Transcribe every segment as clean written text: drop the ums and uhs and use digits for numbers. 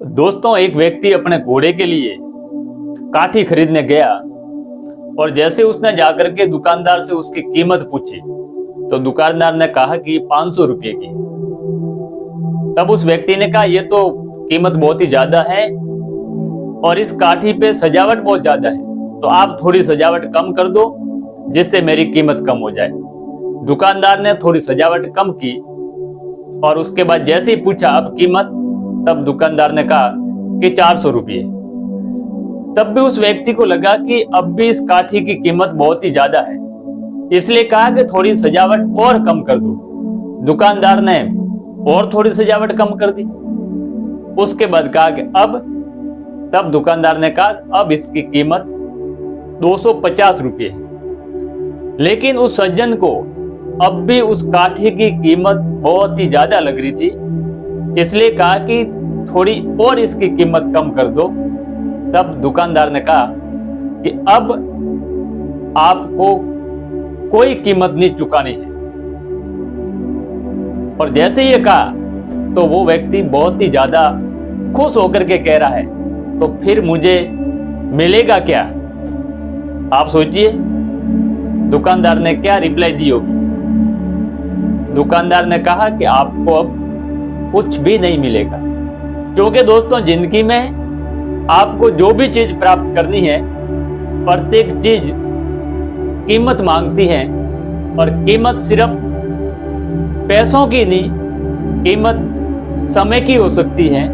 दोस्तों, एक व्यक्ति अपने घोड़े के लिए काठी खरीदने गया और जैसे उसने जाकर के दुकानदार से उसकी कीमत पूछी तो दुकानदार ने कहा कि 500 रुपये की। तब उस व्यक्ति ने कहा, यह तो कीमत बहुत ही ज्यादा है और इस काठी पे सजावट बहुत ज्यादा है, तो आप थोड़ी सजावट कम कर दो जिससे मेरी कीमत कम हो जाए। दुकानदार ने थोड़ी सजावट कम की और उसके बाद जैसे ही पूछा अब कीमत, तब दुकानदार ने कहा कि 400 रुपये। तब भी उस व्यक्ति को लगा कि अब भी इस काठी की कीमत बहुत ही ज्यादा है, इसलिए कहा कि थोड़ी सजावट और कम कर दो। दुकानदार ने और थोड़ी सजावट कम कर दी। उसके बाद कहा कि तब दुकानदार ने कहा अब इसकी कीमत 250 रुपये है। लेकिन उस सज्जन को अब भी उस काठी की कीमत बहुत ही ज्यादा लग रही थी, इसलिए कहा कि थोड़ी और इसकी कीमत कम कर दो। तब दुकानदार ने कहा कि अब आपको कोई कीमत नहीं चुकानी है। और जैसे ये कहा तो वो व्यक्ति बहुत ही ज्यादा खुश होकर के कह रहा है, तो फिर मुझे मिलेगा क्या? आप सोचिए दुकानदार ने क्या रिप्लाई दी होगी। दुकानदार ने कहा कि आपको अब कुछ भी नहीं मिलेगा, क्योंकि दोस्तों जिंदगी में आपको जो भी चीज प्राप्त करनी है, प्रत्येक चीज कीमत मांगती है। और कीमत सिर्फ पैसों की नहीं, कीमत समय की हो सकती है।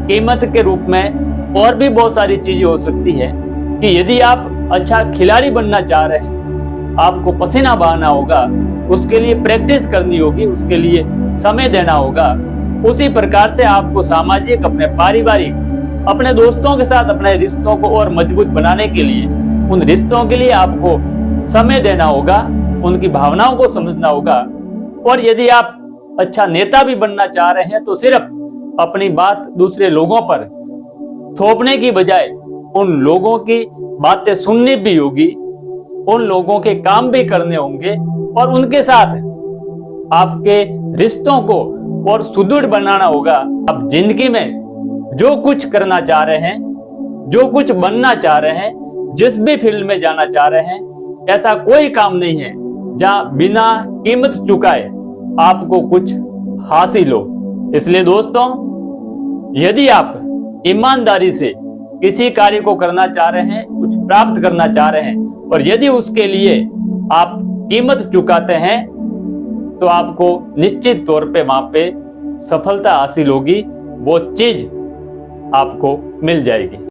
कीमत के रूप में और भी बहुत सारी चीजें हो सकती है कि यदि आप अच्छा खिलाड़ी बनना चाह रहे हैं, आपको पसीना बहाना होगा, उसके लिए प्रैक्टिस करनी होगी, उसके लिए समय देना होगा। उसी प्रकार से आपको सामाजिक, अपने पारिवारिक, अपने दोस्तों के साथ अपने रिश्तों को और मजबूत बनाने के लिए, उन रिश्तों के लिए आपको समय देना होगा, उनकी भावनाओं को समझना होगा। और यदि आप अच्छा नेता भी बनना चाह रहे हैं तो सिर्फ अपनी बात दूसरे लोगों पर थोपने की बजाय उन लोगों की बातें सुननी भी होगी, उन लोगों के काम भी करने होंगे और उनके साथ आपके रिश्तों को और सुदृढ़ बनाना होगा। आप जिंदगी में जो कुछ करना चाह रहे हैं, जो कुछ बनना चाह रहे हैं, जिस भी फील्ड में जाना चाह रहे हैं, ऐसा कोई काम नहीं है जहां बिना कीमत चुकाए आपको कुछ हासिल हो। इसलिए दोस्तों, यदि आप ईमानदारी से किसी कार्य को करना चाह रहे हैं, कुछ प्राप्त करना चाह रहे हैं, और यदि उसके लिए आप कीमत चुकाते हैं, तो आपको निश्चित तौर पे वहां पे सफलता हासिल होगी, वो चीज आपको मिल जाएगी।